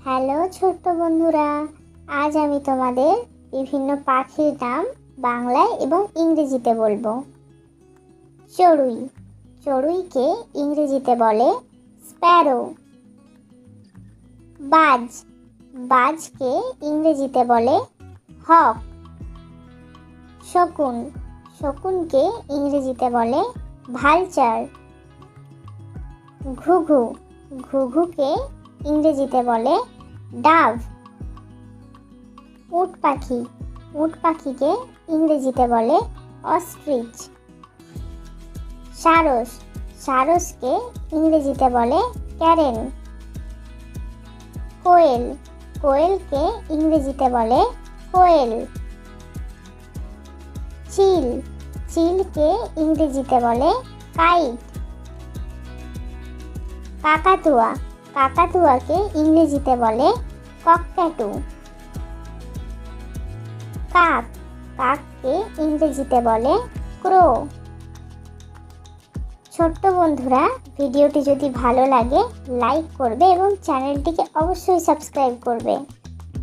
Hello ছোট্ট বন্ধুরা, আজ আমি তোমাদের বিভিন্ন পাখির নাম বাংলায় এবং ইংরেজিতে বলবো। চড়ুই, চড়ুইকে ইংরেজিতে বলে স্প্যারো। বাজ, বাজকে ইংরেজিতে বলে হক। শকুন, শকুনকে ইংরেজিতে বলে ভালচার। ঘুঘু, ঘুঘুকে ইংরেজিতে বলে ডাভ। উট পাখি, উট পাখিকে ইংরেজিতে বলে অস্ট্রিচ। সারস, সারসকে ইংরেজিতে বলে ক্যারেন। কোয়েল, কোয়েলকে ইংরেজিতে বলে কোয়েল। চিল, চিলকে ইংরেজিতে বলে কাইট। কাকাতুয়া, কাকাতুয়াকে ইংরেজিতে বলে ককক্যাটু। কাক, কাককে ইংরেজিতে বলে ক্রো। ছোট্ট বন্ধুরা, ভিডিওটি যদি ভালো লাগে লাইক করবে এবং চ্যানেলটিকে অবশ্যই সাবস্ক্রাইব করবে।